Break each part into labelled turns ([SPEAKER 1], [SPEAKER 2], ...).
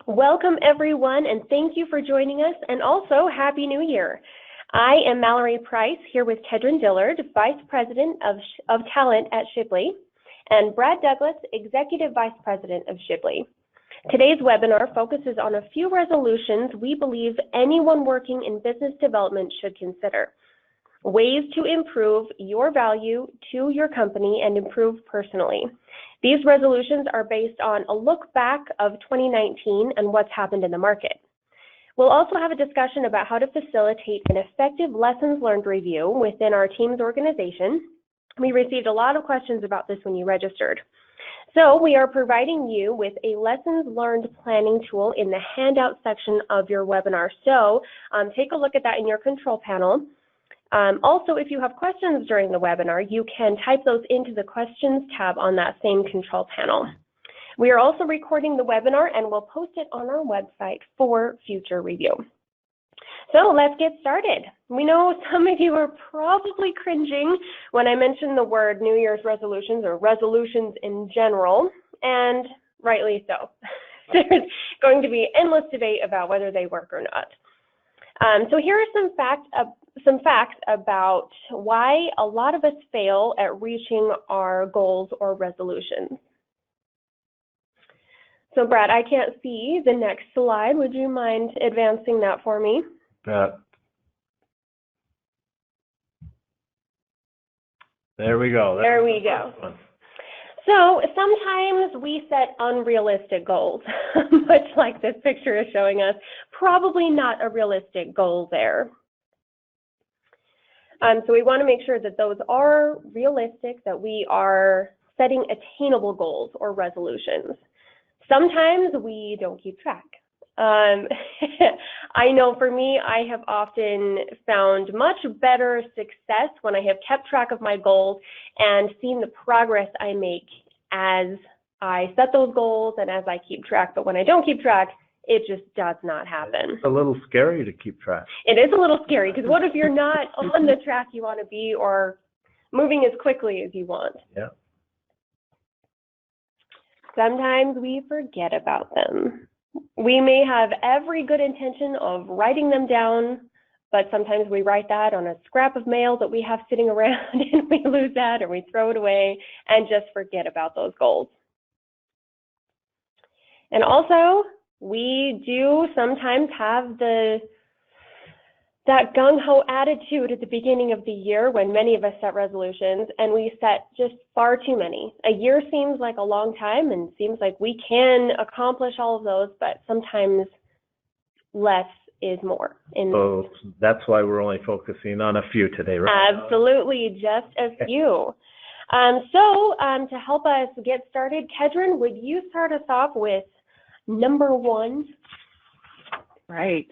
[SPEAKER 1] Welcome everyone, and thank you for joining us, and also Happy New Year. I am Mallory Price, here with Kedron Dillard, Vice President of Talent at Shipley, and Brad Douglas, Executive Vice President of Shipley. Today's webinar focuses on a few resolutions we believe anyone working in business development should consider. Ways to improve your value to your company and improve personally. These resolutions are based on a look back of 2019 and what's happened in the market. We'll also have a discussion about how to facilitate an effective lessons learned review within our team's organization. We received a lot of questions about this when you registered. So we are providing you with a lessons learned planning tool in the handout section of your webinar. So take a look at that in your control panel. Also, if you have questions during the webinar, you can type those into the questions tab on that same control panel. We are also recording the webinar and we'll post it on our website for future review. So let's get started. We know some of you are probably cringing when I mention the word New Year's resolutions or resolutions in general, and rightly so. There's going to be endless debate about whether they work or not. So here are some facts about why a lot of us fail at reaching our goals or resolutions. So Brad, I can't see the next slide. Would you mind advancing that for me?
[SPEAKER 2] There we go.
[SPEAKER 1] There we go. So sometimes we set unrealistic goals, much like this picture is showing us. Probably not a realistic goal there. So we want to make sure that those are realistic, that we are setting attainable goals or resolutions. Sometimes we don't keep track. I know for me, I have often found much better success when I have kept track of my goals and seen the progress I make as I set those goals and as I keep track. But when I don't keep track, it just does not happen.
[SPEAKER 2] It's a little scary to keep track.
[SPEAKER 1] It is a little scary because what if you're not on the track you want to be or moving as quickly as you want?
[SPEAKER 2] Yeah.
[SPEAKER 1] Sometimes we forget about them. We may have every good intention of writing them down, but sometimes we write that on a scrap of mail that we have sitting around and we lose that or we throw it away and just forget about those goals. And also, we do sometimes have that gung-ho attitude at the beginning of the year when many of us set resolutions, and we set just far too many. A year seems like a long time and seems like we can accomplish all of those, but sometimes less is more.
[SPEAKER 2] So that's why we're only focusing on a few today, right?
[SPEAKER 1] Absolutely, just a few. To help us get started, Kedron, would you start us off with number one?
[SPEAKER 3] Right.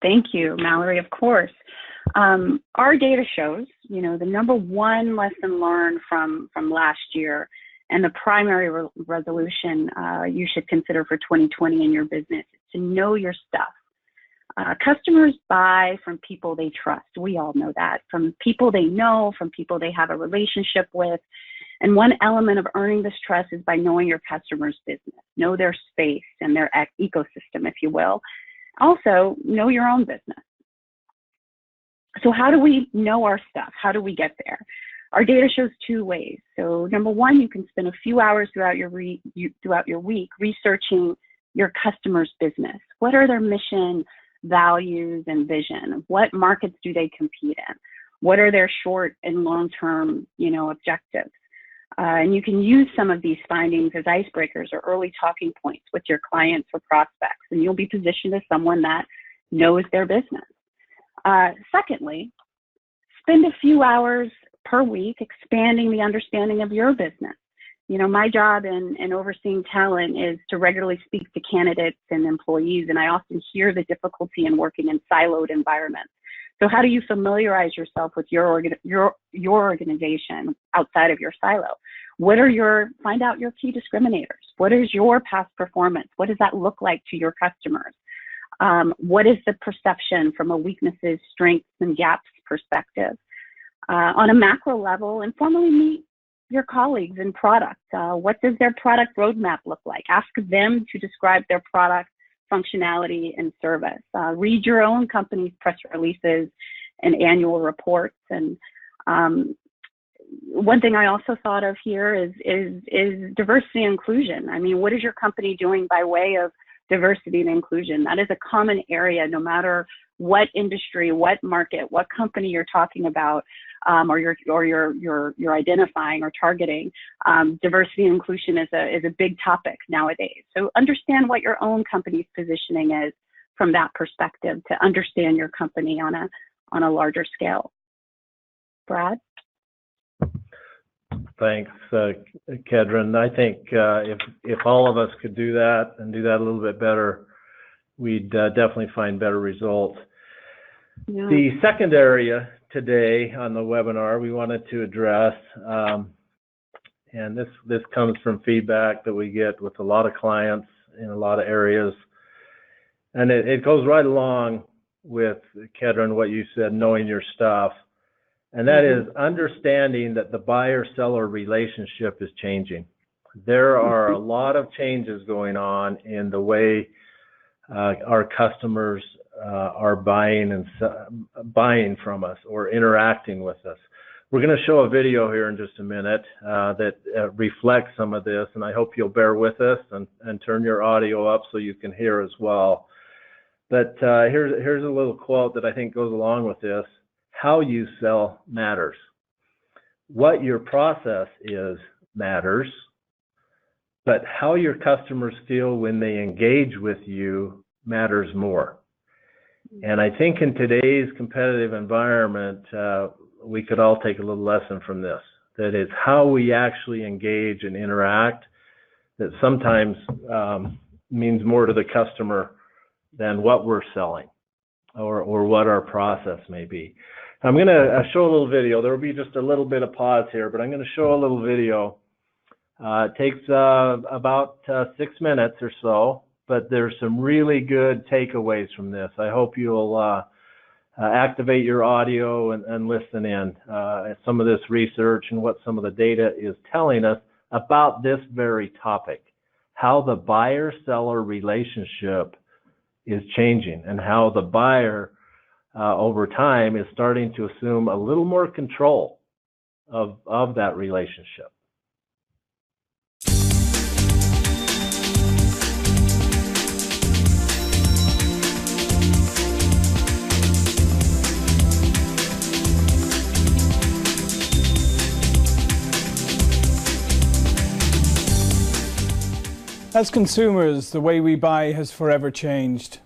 [SPEAKER 3] Thank you, Mallory, of course. Our data shows, the number one lesson learned from last year and the primary resolution you should consider for 2020 in your business is to know your stuff. Customers buy from people they trust. We all know that. From people they know, from people they have a relationship with. And one element of earning this trust is by knowing your customer's business, know their space and their ecosystem, if you will. Also, know your own business. So how do we know our stuff? How do we get there? Our data shows two ways. So number one, you can spend a few hours throughout your week researching your customer's business. What are their mission, values, and vision? What markets do they compete in? What are their short and long-term, objectives? And you can use some of these findings as icebreakers or early talking points with your clients or prospects, and you'll be positioned as someone that knows their business. Secondly, spend a few hours per week expanding the understanding of your business. My job in overseeing talent is to regularly speak to candidates and employees, and I often hear the difficulty in working in siloed environments. So how do you familiarize yourself with your organization outside of your silo? Find out your key discriminators. What is your past performance? What does that look like to your customers? What is the perception from a weaknesses, strengths, and gaps perspective? On a macro level, informally meet your colleagues in product. What does their product roadmap look like? Ask them to describe their product functionality, and service. Read your own company's press releases and annual reports. And one thing I also thought of here is diversity and inclusion. I mean, what is your company doing by way of diversity and inclusion? That is a common area, no matter what industry, what market, what company you're talking about, or you're identifying or targeting. Diversity and inclusion is a big topic nowadays. So understand what your own company's positioning is from that perspective to understand your company on a larger scale. Brad?
[SPEAKER 2] Thanks, Kedren. I think if all of us could do that and do that a little bit better, we'd definitely find better results. Yeah. The second area today on the webinar we wanted to address, and this comes from feedback that we get with a lot of clients in a lot of areas, and it goes right along with, Kedren, what you said, knowing your stuff. And that is understanding that the buyer-seller relationship is changing. There are a lot of changes going on in the way our customers are buying from us or interacting with us. We're going to show a video here in just a minute that reflects some of this, and I hope you'll bear with us and turn your audio up so you can hear as well. But here's a little quote that I think goes along with this. How you sell matters. What your process is matters, but how your customers feel when they engage with you matters more. And I think in today's competitive environment, we could all take a little lesson from this. That is how we actually engage and interact that sometimes means more to the customer than what we're selling or what our process may be. I'm going to show a little video. There will be just a little bit of pause here, but I'm going to show a little video. It takes about 6 minutes or so, but there's some really good takeaways from this. I hope you'll activate your audio and listen in at some of this research and what some of the data is telling us about this very topic, how the buyer-seller relationship is changing and how the buyer over time is starting to assume a little more control of that relationship.
[SPEAKER 4] As consumers, the way we buy has forever changed.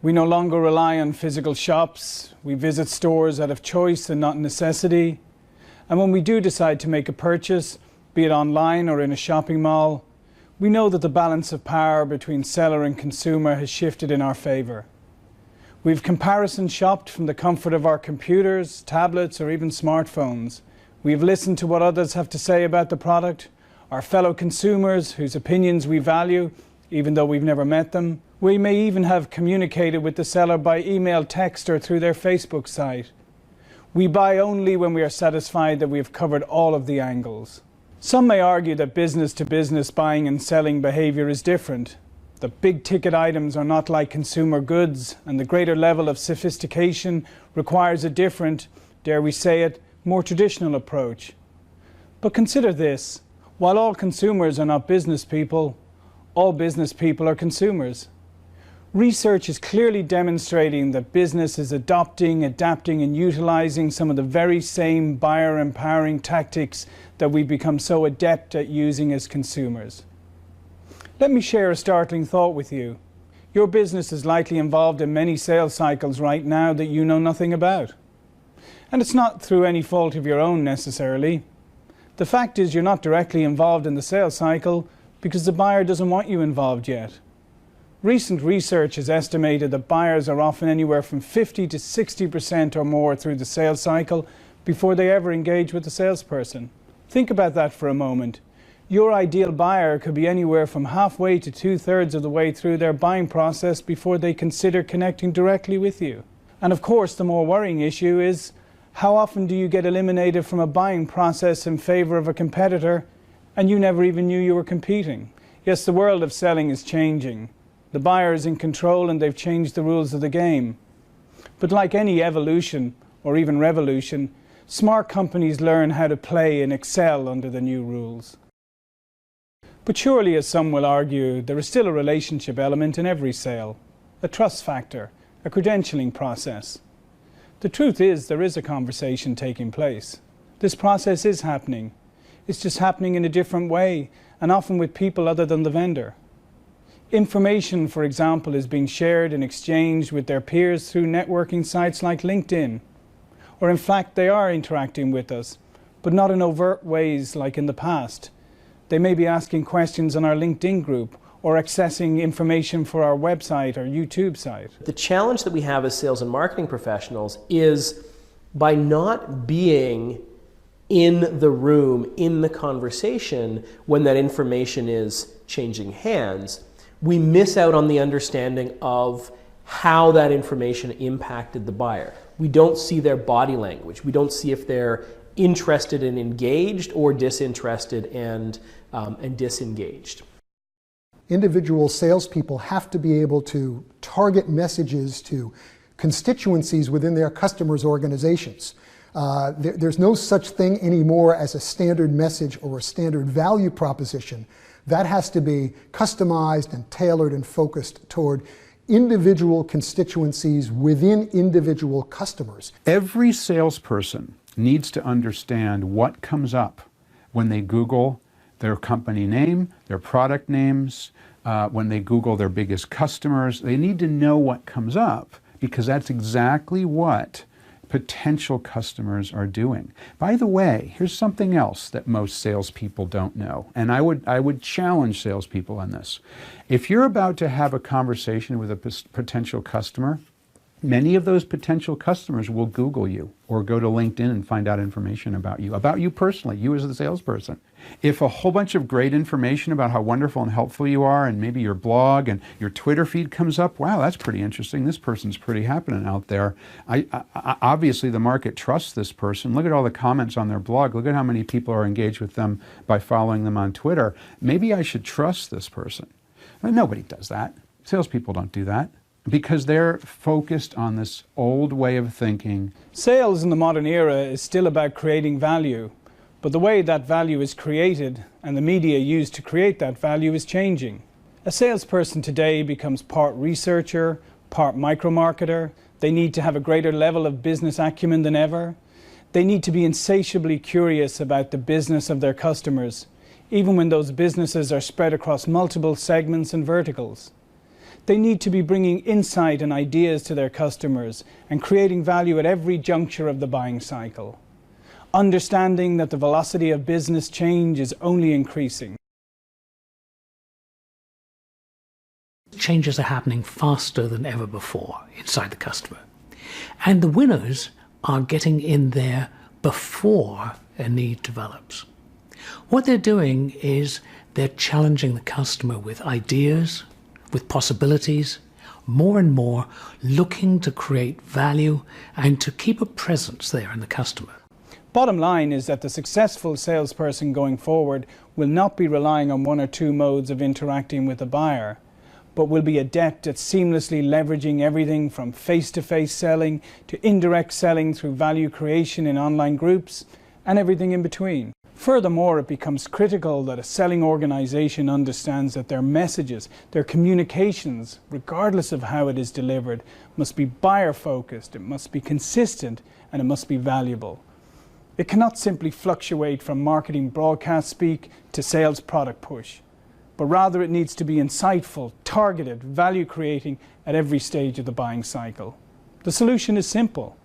[SPEAKER 4] We no longer rely on physical shops. We visit stores out of choice and not necessity. And when we do decide to make a purchase, be it online or in a shopping mall, we know that the balance of power between seller and consumer has shifted in our favor. We've comparison shopped from the comfort of our computers, tablets, or even smartphones. We've listened to what others have to say about the product, our fellow consumers whose opinions we value, even though we've never met them. We may even have communicated with the seller by email, text, or through their Facebook site. We buy only when we are satisfied that we have covered all of the angles. Some may argue that business-to-business buying and selling behavior is different. The big-ticket items are not like consumer goods, and the greater level of sophistication requires a different, dare we say it, more traditional approach. But consider this. While all consumers are not business people, all business people are consumers. Research is clearly demonstrating that business is adopting, adapting, and utilizing some of the very same buyer-empowering tactics that we've become so adept at using as consumers. Let me share a startling thought with you. Your business is likely involved in many sales cycles right now that you know nothing about. And it's not through any fault of your own necessarily. The fact is you're not directly involved in the sales cycle because the buyer doesn't want you involved yet. Recent research has estimated that buyers are often anywhere from 50 to 60% or more through the sales cycle before they ever engage with the salesperson. Think about that for a moment. Your ideal buyer could be anywhere from halfway to 2/3 of the way through their buying process before they consider connecting directly with you. And of course, the more worrying issue is, how often do you get eliminated from a buying process in favor of a competitor and you never even knew you were competing? Yes, the world of selling is changing. The buyer is in control and they've changed the rules of the game. But like any evolution or even revolution, smart companies learn how to play and excel under the new rules. But surely, as some will argue, there is still a relationship element in every sale, a trust factor, a credentialing process. The truth is, there is a conversation taking place. This process is happening. It's just happening in a different way, and often with people other than the vendor. Information, for example, is being shared and exchanged with their peers through networking sites like LinkedIn. Or in fact, they are interacting with us, but not in overt ways like in the past. They may be asking questions on our LinkedIn group or accessing information for our website or YouTube site.
[SPEAKER 5] The challenge that we have as sales and marketing professionals is by not being in the room, in the conversation, when that information is changing hands, we miss out on the understanding of how that information impacted the buyer. We don't see their body language. We don't see if they're interested and engaged or disinterested and disengaged.
[SPEAKER 6] Individual salespeople have to be able to target messages to constituencies within their customers' organizations. There's no such thing anymore as a standard message or a standard value proposition. That has to be customized and tailored and focused toward individual constituencies within individual customers.
[SPEAKER 7] Every salesperson needs to understand what comes up when they Google their company name, their product names, when they Google their biggest customers. They need to know what comes up because that's exactly what potential customers are doing. By the way, here's something else that most salespeople don't know, and I would challenge salespeople on this. If you're about to have a conversation with a potential customer, many of those potential customers will Google you or go to LinkedIn and find out information about you personally, you as the salesperson. If a whole bunch of great information about how wonderful and helpful you are and maybe your blog and your Twitter feed comes up, wow, that's pretty interesting. This person's pretty happening out there. Obviously, the market trusts this person. Look at all the comments on their blog. Look at how many people are engaged with them by following them on Twitter. Maybe I should trust this person. Nobody does that. Salespeople don't do that, because they're focused on this old way of thinking.
[SPEAKER 4] Sales in the modern era is still about creating value, but the way that value is created and the media used to create that value is changing. A salesperson today becomes part researcher, part micro-marketer. They need to have a greater level of business acumen than ever. They need to be insatiably curious about the business of their customers, even when those businesses are spread across multiple segments and verticals. They need to be bringing insight and ideas to their customers and creating value at every juncture of the buying cycle, understanding that the velocity of business change is only increasing.
[SPEAKER 8] Changes are happening faster than ever before inside the customer. And the winners are getting in there before a need develops. What they're doing is they're challenging the customer with ideas, with possibilities, more and more looking to create value and to keep a presence there in the customer.
[SPEAKER 4] Bottom line is that the successful salesperson going forward will not be relying on one or two modes of interacting with the buyer, but will be adept at seamlessly leveraging everything from face-to-face selling to indirect selling through value creation in online groups and everything in between. Furthermore, it becomes critical that a selling organization understands that their messages, their communications, regardless of how it is delivered, must be buyer-focused, it must be consistent, and it must be valuable. It cannot simply fluctuate from marketing broadcast speak to sales product push, but rather it needs to be insightful, targeted, value-creating at every stage of the buying cycle. The solution is simple.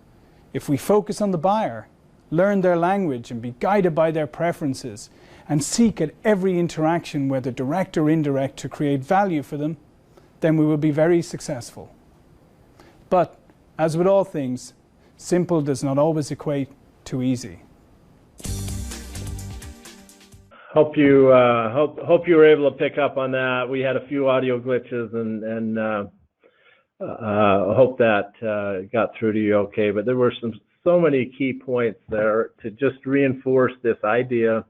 [SPEAKER 4] If we focus on the buyer, learn their language and be guided by their preferences, and seek at every interaction, whether direct or indirect, to create value for them, then we will be very successful. But, as with all things, simple does not always equate to easy.
[SPEAKER 2] Hope you were able to pick up on that. We had a few audio glitches, and hope that got through to you okay. But there were so many key points there to just reinforce this idea.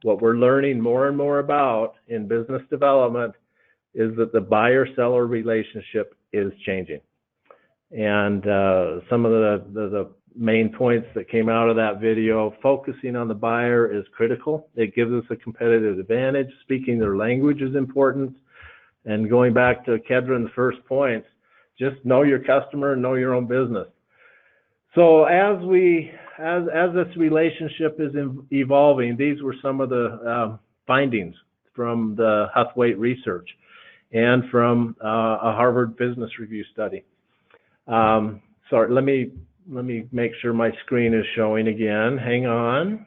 [SPEAKER 2] What we're learning more and more about in business development is that the buyer-seller relationship is changing. And some of the main points that came out of that video, focusing on the buyer is critical. It gives us a competitive advantage. Speaking their language is important. And going back to Kedren's first points, just know your customer and know your own business. So as this relationship is evolving, these were some of the findings from the Huthwaite research and from a Harvard Business Review study. Sorry, let me make sure my screen is showing again. Hang on.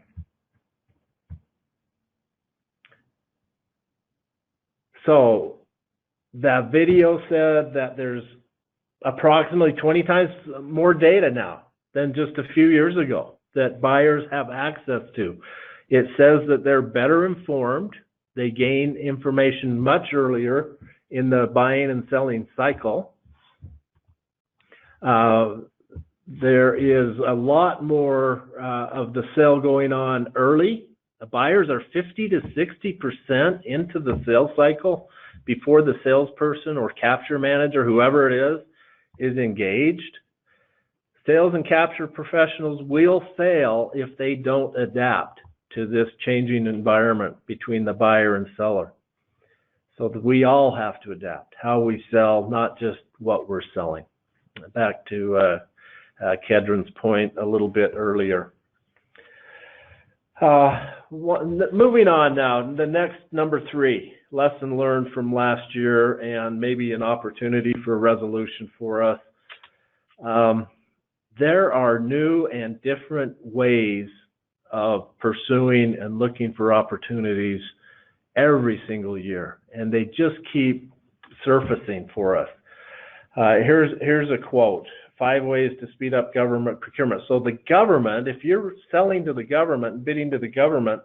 [SPEAKER 2] So that video said that there's approximately 20 times more data now than just a few years ago that buyers have access to. It says that they're better informed. They gain information much earlier in the buying and selling cycle. There is a lot more of the sale going on early. The buyers are 50 to 60% into the sales cycle before the salesperson or capture manager, whoever it is engaged. Sales and capture professionals will fail if they don't adapt to this changing environment between the buyer and seller. So that we all have to adapt how we sell, not just what we're selling. Back to Kedren's point a little bit earlier. Moving on now, the next number 3, lesson learned from last year and maybe an opportunity for a resolution for us. There are new and different ways of pursuing and looking for opportunities every single year, and they just keep surfacing for us. Here's a quote: 5 ways to speed up government procurement. So the government, if you're selling to the government and bidding to the government,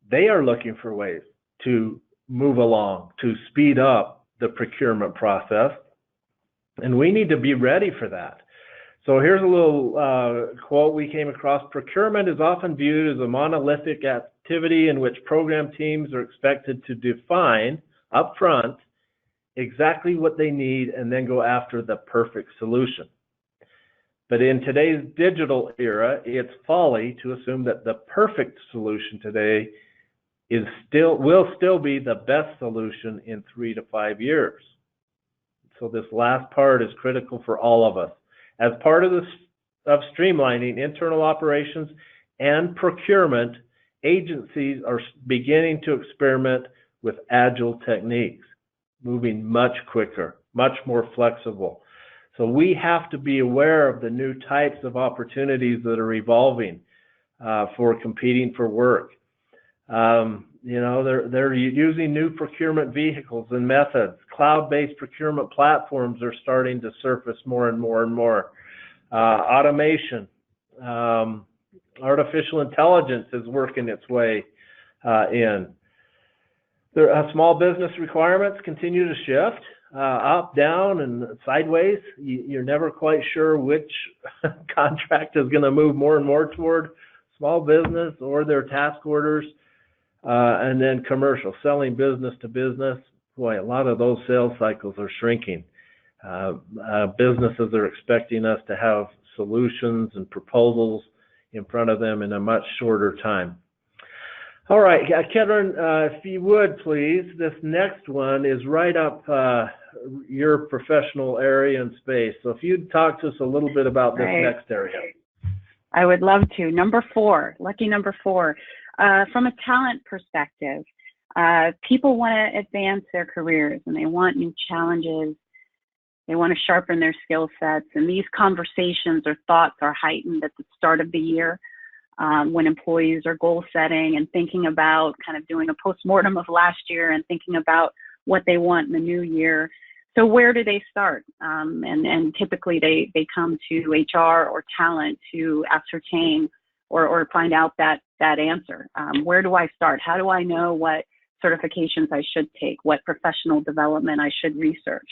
[SPEAKER 2] they are looking for ways to move along, to speed up the procurement process, and we need to be ready for that. So here's a little quote we came across: procurement is often viewed as a monolithic activity in which program teams are expected to define upfront exactly what they need and then go after the perfect solution. But in today's digital era, it's folly to assume that the perfect solution today will still be the best solution in 3 to 5 years. So this last part is critical for all of us. As part of streamlining internal operations and procurement, agencies are beginning to experiment with agile techniques, moving much quicker, much more flexible. So we have to be aware of the new types of opportunities that are evolving for competing for work. They're using new procurement vehicles and methods. Cloud-based procurement platforms are starting to surface more and more and more. Automation, artificial intelligence is working its way in. Small business requirements continue to shift up, down, and sideways. You're never quite sure which contract is going to move more and more toward small business or their task orders. And then commercial, selling business to business. Boy, a lot of those sales cycles are shrinking. Businesses are expecting us to have solutions and proposals in front of them in a much shorter time. All right, Kedren, if you would please, this next one is right up your professional area and space. So if you'd talk to us a little bit about this next area.
[SPEAKER 3] I would love to. Number 4, lucky number 4. From a talent perspective, people want to advance their careers and they want new challenges. They want to sharpen their skill sets. And these conversations or thoughts are heightened at the start of the year when employees are goal setting and thinking about kind of doing a postmortem of last year and thinking about what they want in the new year. So where do they start? And typically they come to HR or talent to ascertain or find out that answer. Where do I start? How do I know what certifications I should take, what professional development I should research?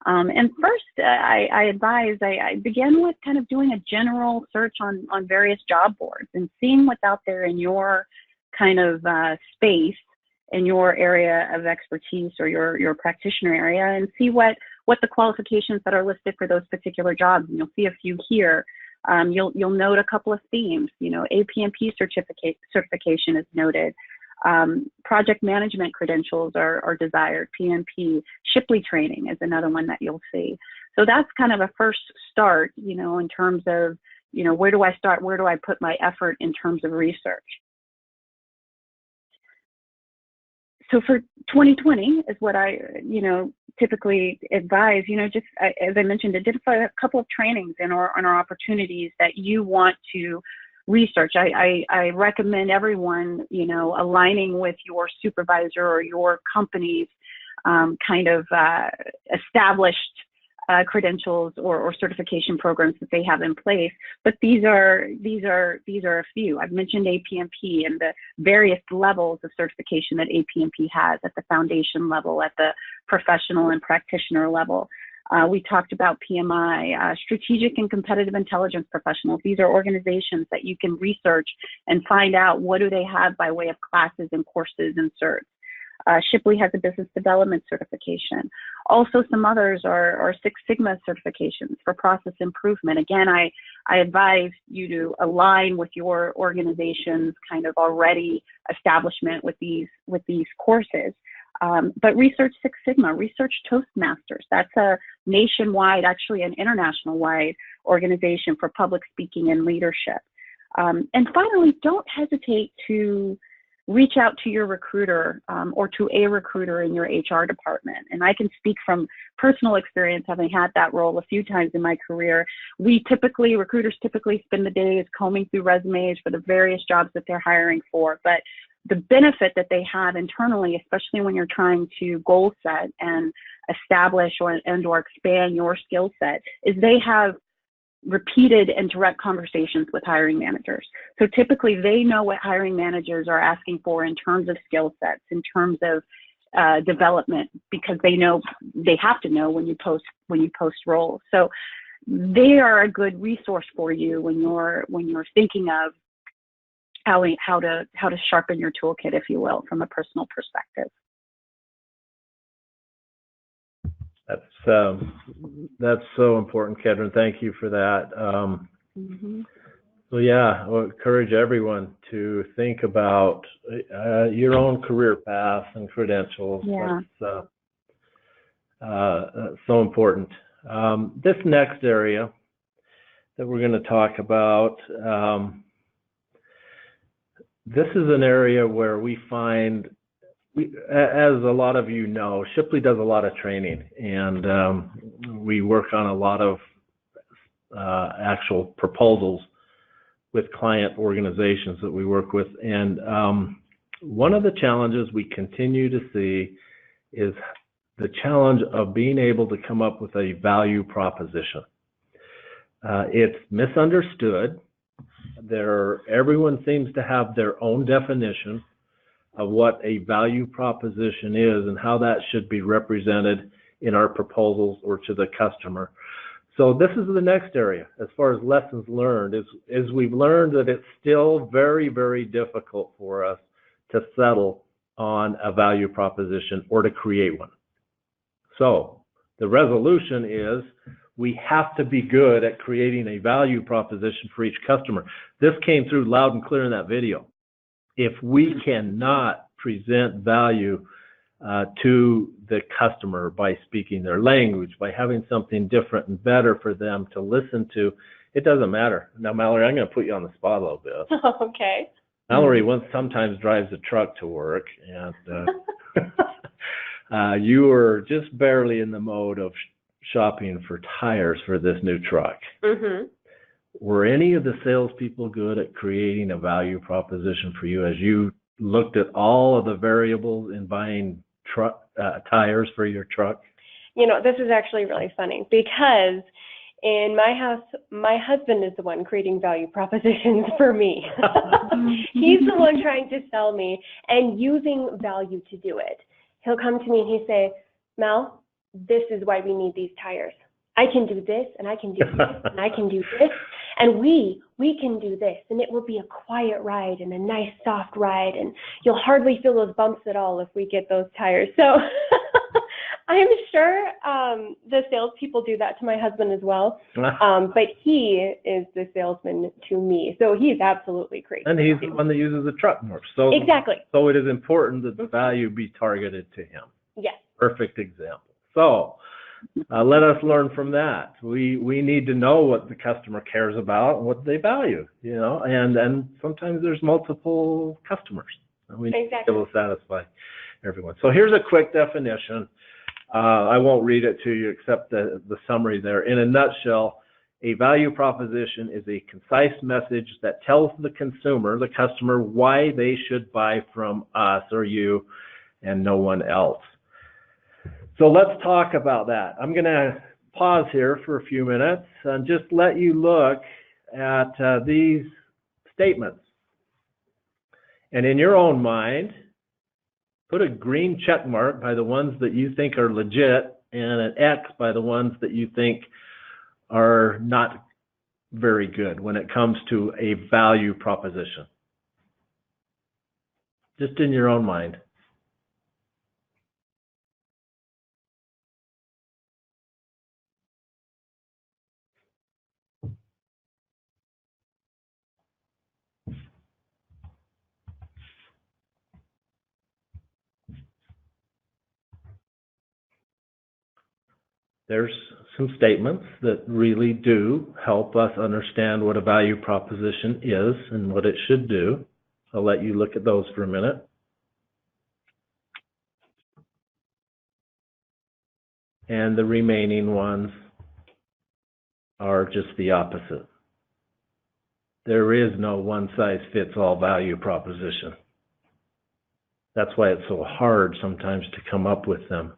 [SPEAKER 3] And first, I advise, I begin with kind of doing a general search on various job boards and seeing what's out there in your kind of space in your area of expertise or your practitioner area, and see what the qualifications that are listed for those particular jobs. And you'll see a few here. You'll note a couple of themes. APNP certification is noted. Project management credentials are desired. PMP, Shipley training is another one that you'll see. So that's kind of a first start, in terms of, where do I start? Where do I put my effort in terms of research? So for 2020 is what I, typically advise, just as I mentioned, identify a couple of trainings and our opportunities that you want to research. I recommend everyone, aligning with your supervisor or your company's established credentials or certification programs that they have in place. But these are a few. I've mentioned APNP and the various levels of certification that APNP has at the foundation level, at the professional and practitioner level. We talked about PMI, strategic and competitive intelligence professionals. These are organizations that you can research and find out what do they have by way of classes and courses and certs. Shipley has a business development certification. Also, some others are Six Sigma certifications for process improvement. Again, I advise you to align with your organization's kind of already establishment with these courses. But research Six Sigma, research Toastmasters. That's a nationwide, actually an international-wide organization for public speaking and leadership. And finally, don't hesitate to reach out to your recruiter or to a recruiter in your HR department. And I can speak from personal experience, having had that role a few times in my career. Recruiters typically spend the days combing through resumes for the various jobs that they're hiring for. But the benefit that they have internally, especially when you're trying to goal set and establish or expand your skill set, is they have repeated and direct conversations with hiring managers. So typically they know what hiring managers are asking for in terms of skill sets, in terms of development, because they have to know when you post roles. So they are a good resource for you when you're thinking of how to sharpen your toolkit, if you will, from a personal perspective.
[SPEAKER 2] That's so important, Kedren. Thank you for that. So yeah, I'll encourage everyone to think about your own career path and credentials.
[SPEAKER 3] Yeah.
[SPEAKER 2] That's so important. This next area that we're going to talk about, this is an area where we find, as a lot of you know, Shipley does a lot of training, and we work on a lot of actual proposals with client organizations that we work with. And one of the challenges we continue to see is the challenge of being able to come up with a value proposition. It's misunderstood. Everyone seems to have their own definition of what a value proposition is and how that should be represented in our proposals or to the customer. So this is the next area as far as lessons learned, is we've learned that it's still very, very difficult for us to settle on a value proposition or to create one. So the resolution is we have to be good at creating a value proposition for each customer. This came through loud and clear in that video. If we cannot present value to the customer by speaking their language, by having something different and better for them to listen to, it doesn't matter. Now, Mallory, I'm going to put you on the spot a little bit.
[SPEAKER 1] Okay.
[SPEAKER 2] Mallory sometimes drives a truck to work, and you were just barely in the mode of shopping for tires for this new truck.
[SPEAKER 1] Mm-hmm.
[SPEAKER 2] Were any of the salespeople good at creating a value proposition for you as you looked at all of the variables in buying tires for your truck?
[SPEAKER 1] This is actually really funny because in my house, my husband is the one creating value propositions for me. He's the one trying to sell me and using value to do it. He'll come to me and he'll say, Mel, this is why we need these tires. I can do this, and I can do this, and I can do this. And we we can do this, and it will be a quiet ride and a nice soft ride, and you'll hardly feel those bumps at all if we get those tires. So I'm sure the salespeople do that to my husband as well, but he is the salesman to me, so he's absolutely crazy.
[SPEAKER 2] And he's the one that uses the truck more. So
[SPEAKER 1] exactly.
[SPEAKER 2] So it is important that the value be targeted to him.
[SPEAKER 1] Yes.
[SPEAKER 2] Perfect example. So let us learn from that. We need to know what the customer cares about and what they value, you know, and sometimes there's multiple customers. We need to be able to satisfy everyone. So here's a quick definition. I won't read it to you except the summary there. In a nutshell, a value proposition is a concise message that tells the consumer, the customer, why they should buy from us or you and no one else. So let's talk about that. I'm going to pause here for a few minutes and just let you look at these statements. And in your own mind, put a green check mark by the ones that you think are legit and an X by the ones that you think are not very good when it comes to a value proposition. Just in your own mind. There's some statements that really do help us understand what a value proposition is and what it should do. I'll let you look at those for a minute. And the remaining ones are just the opposite. There is no one-size-fits-all value proposition. That's why it's so hard sometimes to come up with them.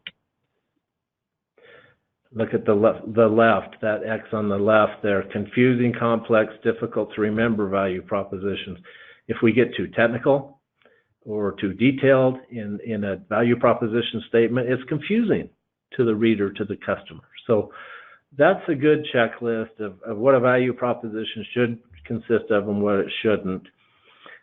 [SPEAKER 2] Look at the left, that X on the left there, confusing, complex, difficult to remember value propositions. If we get too technical or too detailed in a value proposition statement, it's confusing to the reader, to the customer. So that's a good checklist of what a value proposition should consist of and what it shouldn't.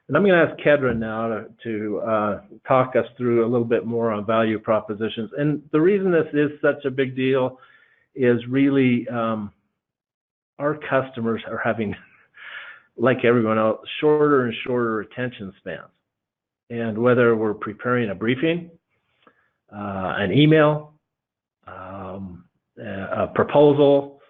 [SPEAKER 2] And I'm going to ask Kedren now to talk us through a little bit more on value propositions. And the reason this is such a big deal is really our customers are having, like everyone else, shorter and shorter attention spans. And whether we're preparing a briefing, an email, a proposal,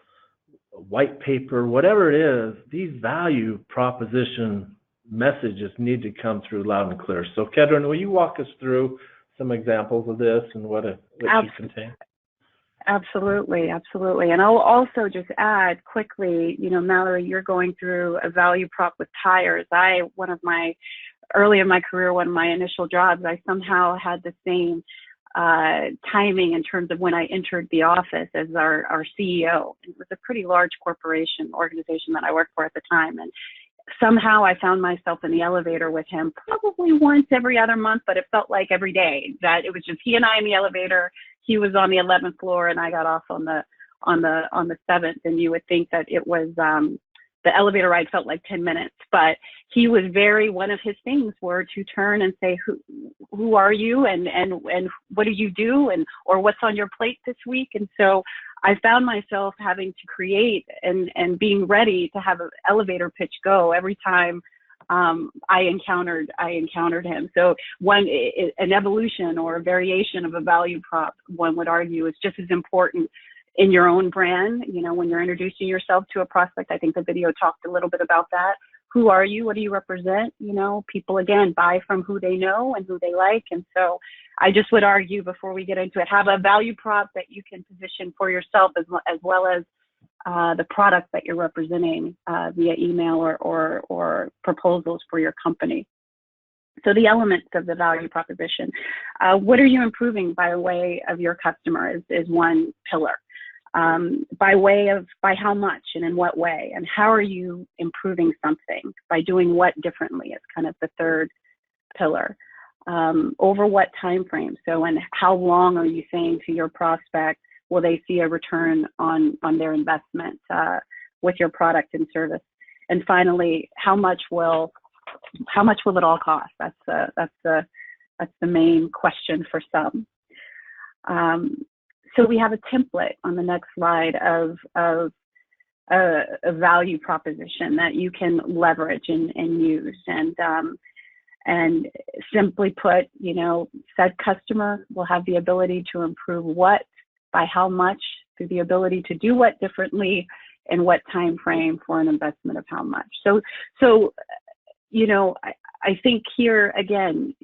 [SPEAKER 2] a white paper, whatever it is, these value proposition messages need to come through loud and clear. So Kedren, will you walk us through some examples of this and what it should contain?
[SPEAKER 3] Absolutely, absolutely. And I'll also just add quickly, you know, Mallory, you're going through a value prop with tires. Early in my career, one of my initial jobs, I somehow had the same timing in terms of when I entered the office as our CEO. It was a pretty large organization that I worked for at the time. And somehow I found myself in the elevator with him probably once every other month, but it felt like every day that it was just he and I in the elevator. He was on the 11th floor and I got off on the 7th, and you would think that it was the elevator ride felt like 10 minutes, but he was one of his things were to turn and say, who are you and what do you do or what's on your plate this week? And so I found myself having to create and being ready to have an elevator pitch go every time I encountered him. So an evolution or a variation of a value prop, one would argue, is just as important in your own brand. You know, when you're introducing yourself to a prospect, I think the video talked a little bit about that. Who are you? What do you represent? You know, people, again, buy from who they know and who they like. And so I just would argue, before we get into it, have a value prop that you can position for yourself as well as the product that you're representing via email or proposals for your company. So the elements of the value proposition. What are you improving by way of your customer is one pillar. By how much and in what way, and how are you improving something by doing what differently is kind of the third pillar. Over what time frame? So, and how long are you saying to your prospect will they see a return on their investment with your product and service? And finally, how much will it all cost? That's the main question for some. So we have a template on the next slide of a value proposition that you can leverage and use. And simply put, said customer will have the ability to improve what, by how much, through the ability to do what differently, and what time frame for an investment of how much. So I think here again,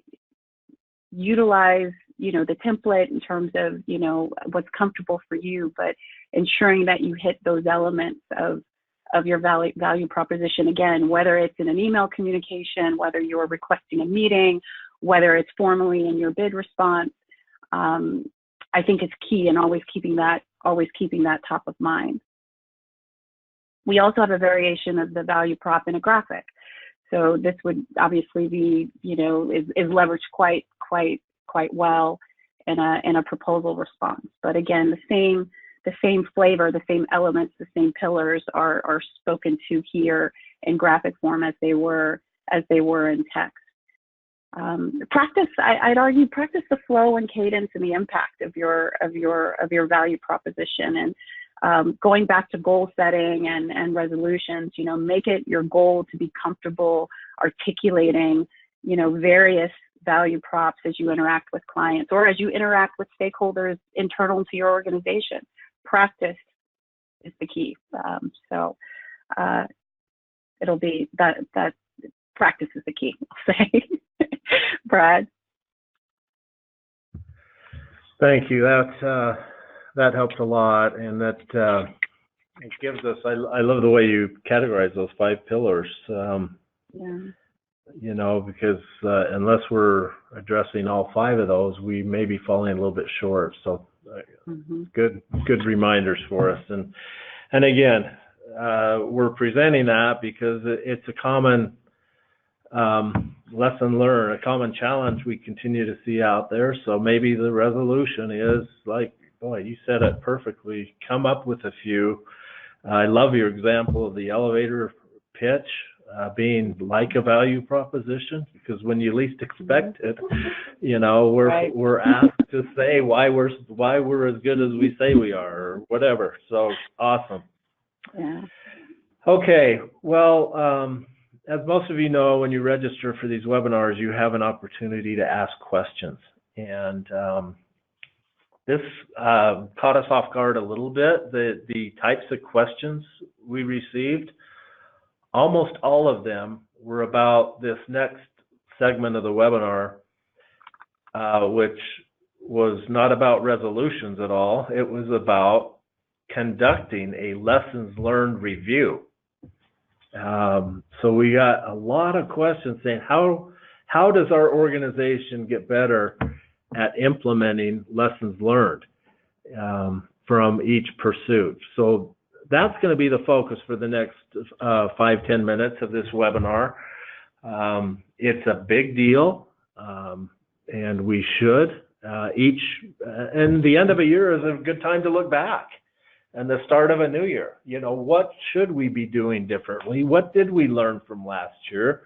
[SPEAKER 3] utilize the template in terms of what's comfortable for you, but ensuring that you hit those elements of your value proposition, again, whether it's in an email communication, whether you're requesting a meeting, whether it's formally in your bid response. I think it's key, and always keeping that top of mind. We also have a variation of the value prop in a graphic. So this would obviously be, is leveraged quite well in a proposal response. But again, the same flavor, the same elements, the same pillars are spoken to here in graphic form as they were in text. I'd argue, practice the flow and cadence and the impact of your value proposition. And going back to goal setting and resolutions, make it your goal to be comfortable articulating, various value props as you interact with clients or as you interact with stakeholders internal to your organization. Practice is the key. It'll be that practice is the key, I'll say. Brad.
[SPEAKER 2] Thank you. That helps a lot, and that it gives us. I love the way you categorize those 5 pillars. Because unless we're addressing all 5 of those, we may be falling a little bit short. So good reminders for us. And again, we're presenting that because it's a common lesson learned, a common challenge we continue to see out there. So maybe the resolution is like, boy, you said it perfectly. Come up with a few. I love your example of the elevator pitch being like a value proposition, because when you least expect it, we're asked to say why we're as good as we say we are, or whatever. So awesome.
[SPEAKER 3] Yeah. Okay.
[SPEAKER 2] Well, as most of you know, when you register for these webinars, you have an opportunity to ask questions. And this caught us off guard a little bit, the types of questions we received. Almost all of them were about this next segment of the webinar, which was not about resolutions at all. It was about conducting a lessons learned review. So we got a lot of questions saying, how does our organization get better at implementing lessons learned from each pursuit? So that's going to be the focus for the next 5-10 minutes of this webinar. It's a big deal, and we should and the end of a year is a good time to look back, and the start of a new year. What should we be doing differently? What did we learn from last year?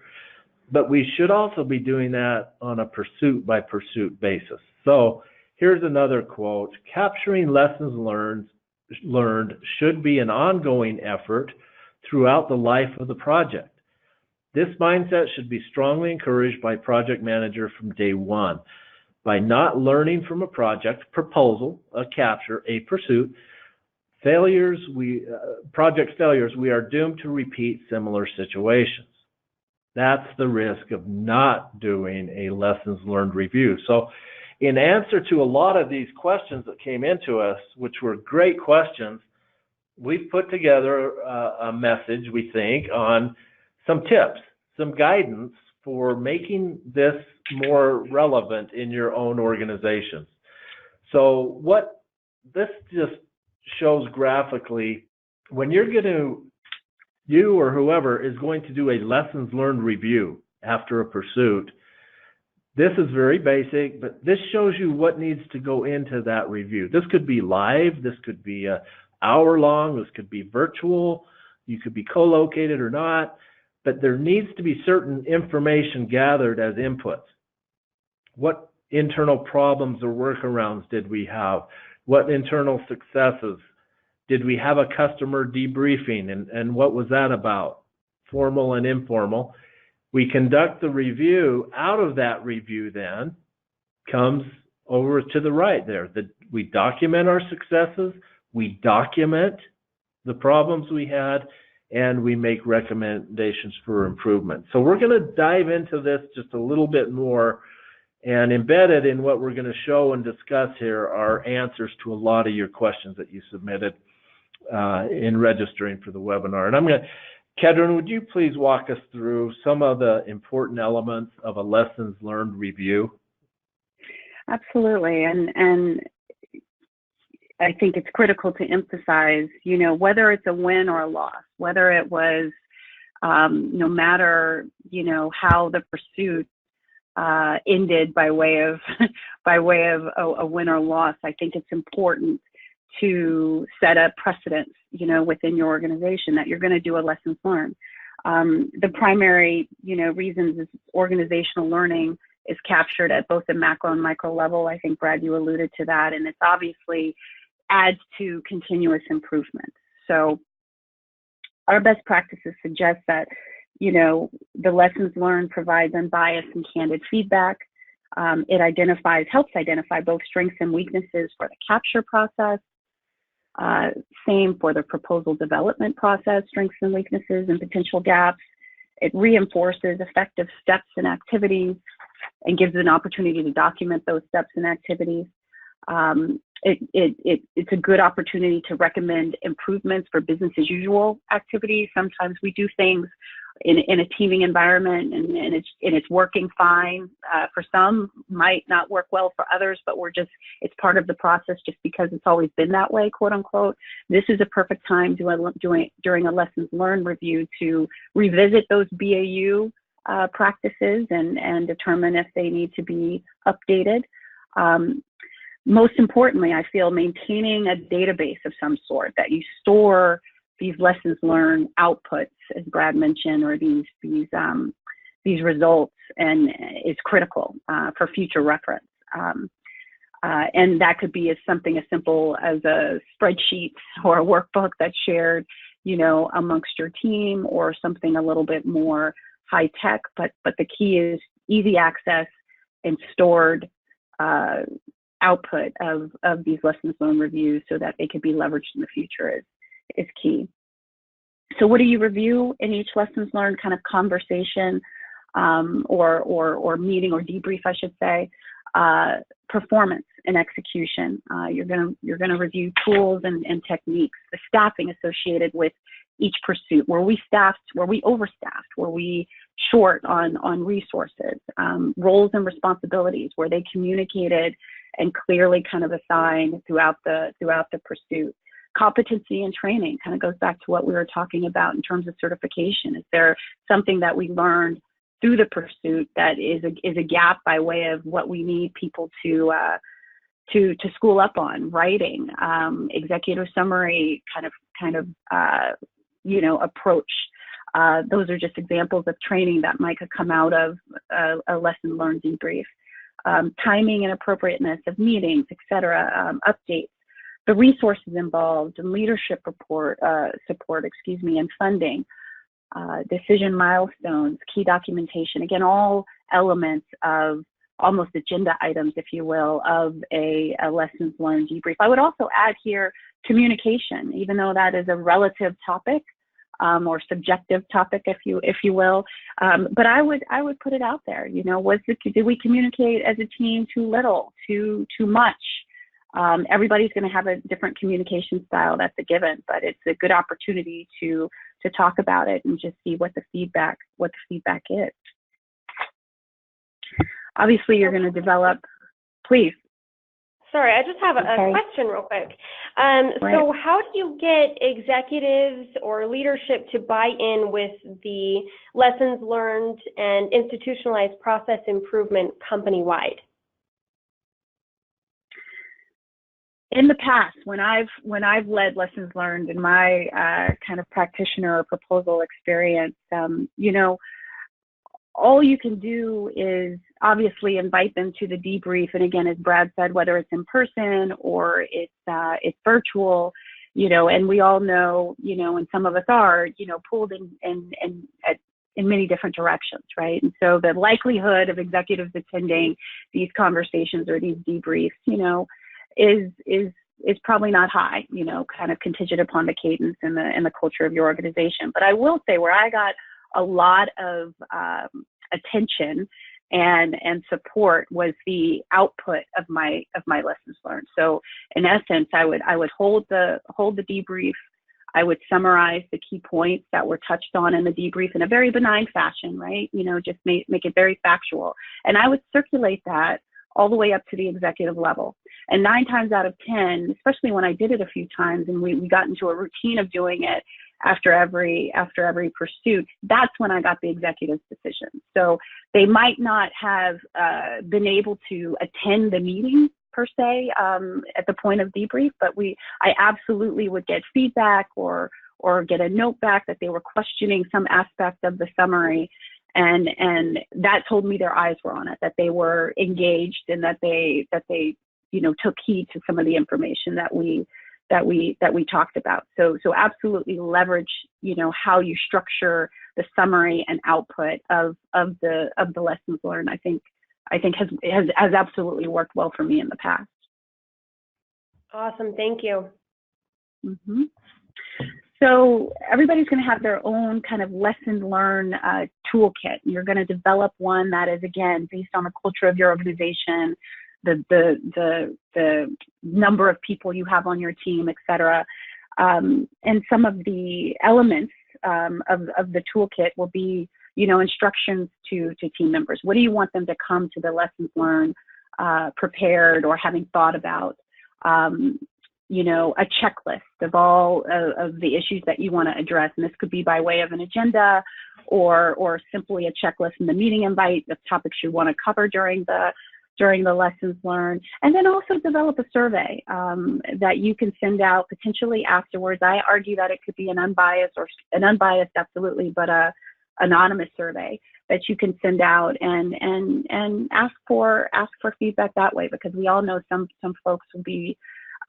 [SPEAKER 2] But we should also be doing that on a pursuit by pursuit basis. So here's another quote: capturing lessons learned should be an ongoing effort throughout the life of the project. This mindset should be strongly encouraged by project manager from day one. By not learning from a project, proposal, a capture, a pursuit, project failures, we are doomed to repeat similar situations. That's the risk of not doing a lessons learned review. So in answer to a lot of these questions that came into us, which were great questions, we've put together a message, we think, on some tips, some guidance for making this more relevant in your own organizations. So what this just shows graphically, when you or whoever is going to do a lessons learned review after a pursuit, this is very basic, but this shows you what needs to go into that review. This could be live, this could be an hour long, this could be virtual, You could be co-located or not, but there needs to be certain information gathered as inputs. What internal problems or workarounds did we have? What internal successes? Did we have a customer debriefing, and what was that about? Formal and informal. We conduct the review. Out of that review then comes over to the right there. We document our successes, we document the problems we had, and we make recommendations for improvement. So we're going to dive into this just a little bit more, and embedded in what we're going to show and discuss here are answers to a lot of your questions that you submitted in registering for the webinar. And I'm going to, Kedren, would you please walk us through some of the important elements of a lessons learned review?
[SPEAKER 3] Absolutely, and I think it's critical to emphasize, you know, whether it's a win or a loss, whether it was, no matter, you know, how the pursuit ended by way of a win or loss, I think it's important to set up precedents, you know, within your organization that you're going to do a lessons learned. The primary, you know, reasons is organizational learning is captured at both the macro and micro level. I think, Brad, you alluded to that, and it's obviously adds to continuous improvement. So our best practices suggest that, you know, the lessons learned provides unbiased and candid feedback. It helps identify both strengths and weaknesses for the capture process. Same for the proposal development process, strengths and weaknesses and potential gaps. It reinforces effective steps and activities and gives an opportunity to document those steps and activities. It's a good opportunity to recommend improvements for business as usual activities. Sometimes we do things in a teaming environment and it's working fine. For some, might not work well for others, but it's part of the process just because it's always been that way, quote unquote. This is a perfect time during a lessons learned review to revisit those BAU practices and determine if they need to be updated. Most importantly, I feel maintaining a database of some sort that you store these lessons learned outputs, as Brad mentioned, or these results, and is critical for future reference. And that could be something as simple as a spreadsheet or a workbook that's shared, you know, amongst your team, or something a little bit more high tech. But the key is easy access and stored output of these lessons learned reviews so that they could be leveraged in the future is key. So what do you review in each lessons learned kind of conversation or meeting or debrief, I should say? Performance and execution. You're gonna review tools and techniques, the staffing associated with each pursuit. Were we overstaffed? Were we short on resources? Roles and responsibilities, were they communicated and clearly kind of assigned throughout the pursuit? Competency and training kind of goes back to what we were talking about in terms of certification. Is there something that we learned through the pursuit that is a gap by way of what we need people to school up on? Writing, executive summary kind of you know, approach. Those are just examples of training that might have come out of a lesson learned debrief. Timing and appropriateness of meetings, etc. Updates, the resources involved, and leadership support, and funding, decision milestones, key documentation. Again, all elements of almost agenda items, if you will, of a lessons learned debrief. I would also add here communication, even though that is a relative topic or subjective topic, if you will. But I would put it out there. You know, did we communicate as a team too little, too much? Everybody's going to have a different communication style. That's a given, but it's a good opportunity to talk about it and just see what the feedback is. Obviously, you're going to develop. Please.
[SPEAKER 1] Sorry, I just have a question real quick. So how do you get executives or leadership to buy in with the lessons learned and institutionalized process improvement company-wide?
[SPEAKER 3] in the past, when I've led lessons learned in my kind of practitioner or proposal experience, all you can do is obviously invite them to the debrief. And again, as Brad said, whether it's in person or it's virtual, and we all know, and some of us are, pulled in many different directions, right? And so the likelihood of executives attending these conversations or these debriefs, is probably not high, kind of contingent upon the cadence and the culture of your organization. But I will say where I got a lot of attention and support was the output of my lessons learned. So in essence, I would hold the debrief. I would summarize the key points that were touched on in the debrief in a very benign fashion, right? Just make it very factual. And I would circulate that all the way up to the executive level. And 9 times out of 10, especially when I did it a few times and we got into a routine of doing it after every pursuit, that's when I got the executive's decision. So they might not have been able to attend the meeting per se at the point of debrief, but I absolutely would get feedback or get a note back that they were questioning some aspect of the summary. And that told me their eyes were on it, that they were engaged and that they took heed to some of the information that we talked about. So absolutely leverage, how you structure the summary and output of the lessons learned. I think has absolutely worked well for me in the past.
[SPEAKER 1] Awesome, thank you.
[SPEAKER 3] Mm-hmm. So everybody's going to have their own kind of lesson learned toolkit. You're going to develop one that is, again, based on the culture of your organization, the number of people you have on your team, et cetera. And some of the elements of the toolkit will be, instructions to team members. What do you want them to come to the lessons learned prepared or having thought about? A checklist of all of the issues that you want to address. And this could be by way of an agenda or simply a checklist in the meeting invite of topics you want to cover during the lessons learned. And then also develop a survey that you can send out potentially afterwards. I argue that it could be an unbiased, absolutely, but a anonymous survey that you can send out and ask for feedback that way, because we all know some folks will be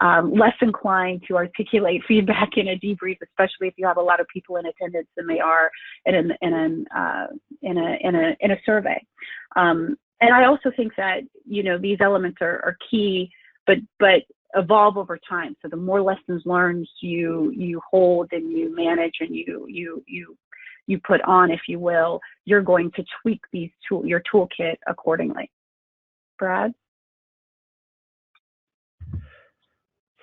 [SPEAKER 3] less inclined to articulate feedback in a debrief, especially if you have a lot of people in attendance than they are in a survey. And I also think that these elements are key, but evolve over time. So the more lessons learned you hold and you manage and you put on, if you will, you're going to tweak your toolkit accordingly. Brad?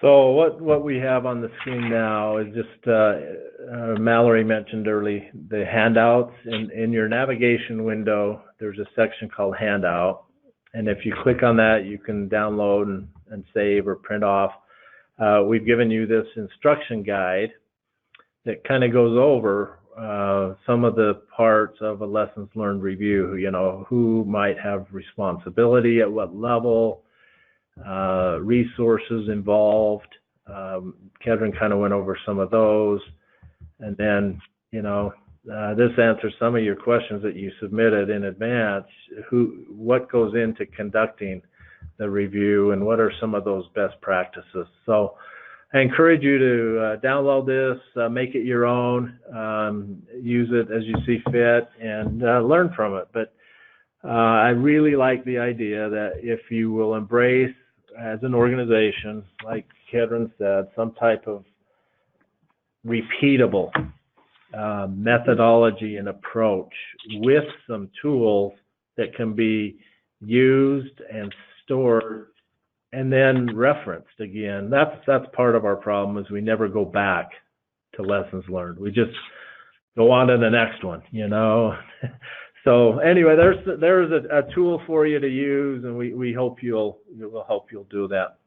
[SPEAKER 2] So what we have on the screen now is just, Mallory mentioned early, the handouts. In your navigation window, there's a section called Handout. And if you click on that, you can download and save or print off. We've given you this instruction guide that kind of goes over some of the parts of a lessons learned review, who might have responsibility at what level, resources involved. Kedren kind of went over some of those, and then this answers some of your questions that you submitted in advance. What goes into conducting the review, and what are some of those best practices? So I encourage you to download this, make it your own, use it as you see fit, and learn from it. But I really like the idea that if you will embrace, as an organization, like Kedren said, some type of repeatable methodology and approach with some tools that can be used and stored and then referenced again. That's part of our problem, is we never go back to lessons learned. We just go on to the next one, So anyway, there's a tool for you to use, and we hope you'll do that.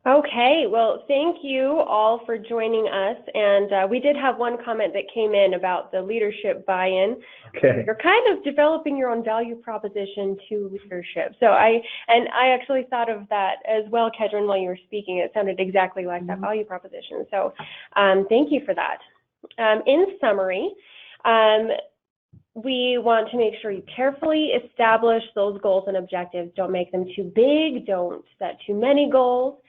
[SPEAKER 1] Okay, well, thank you all for joining us. And we did have one comment that came in about the leadership buy-in.
[SPEAKER 2] Okay.
[SPEAKER 1] You're kind of developing your own value proposition to leadership. So I actually thought of that as well, Kedron, while you were speaking. It sounded exactly like that value proposition. So thank you for that. In summary, we want to make sure you carefully establish those goals and objectives. Don't make them too big. Don't set too many goals.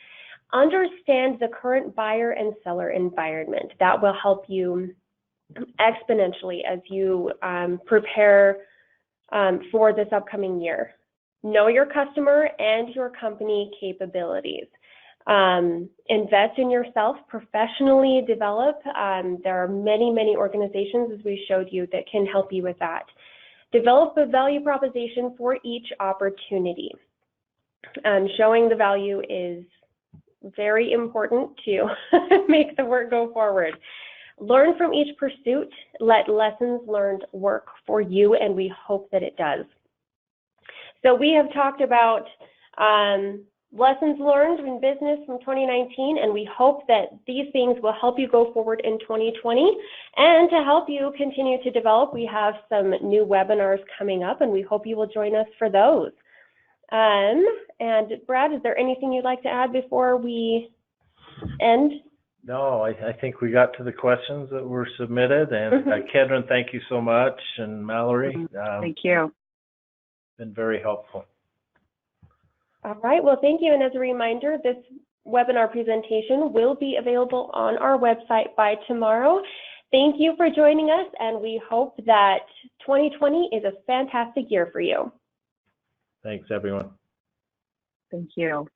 [SPEAKER 1] Understand the current buyer and seller environment. That will help you exponentially as you prepare for this upcoming year. Know your customer and your company capabilities. Invest in yourself, professionally develop. There are many, many organizations, as we showed you, that can help you with that. Develop a value proposition for each opportunity. Showing the value is very important to make the work go forward. Learn from each pursuit. Let lessons learned work for you, and we hope that it does. So we have talked about lessons learned in business from 2019, and we hope that these things will help you go forward in 2020. And to help you continue to develop, we have some new webinars coming up, and we hope you will join us for those. And Brad, is there anything you'd like to add before we end?
[SPEAKER 2] No, I think we got to the questions that were submitted. And Kedron, thank you so much. And Mallory.
[SPEAKER 3] Thank you.
[SPEAKER 2] Been very helpful.
[SPEAKER 1] All right, well, thank you. And as a reminder, this webinar presentation will be available on our website by tomorrow. Thank you for joining us, and we hope that 2020 is a fantastic year for you.
[SPEAKER 2] Thanks, everyone.
[SPEAKER 3] Thank you.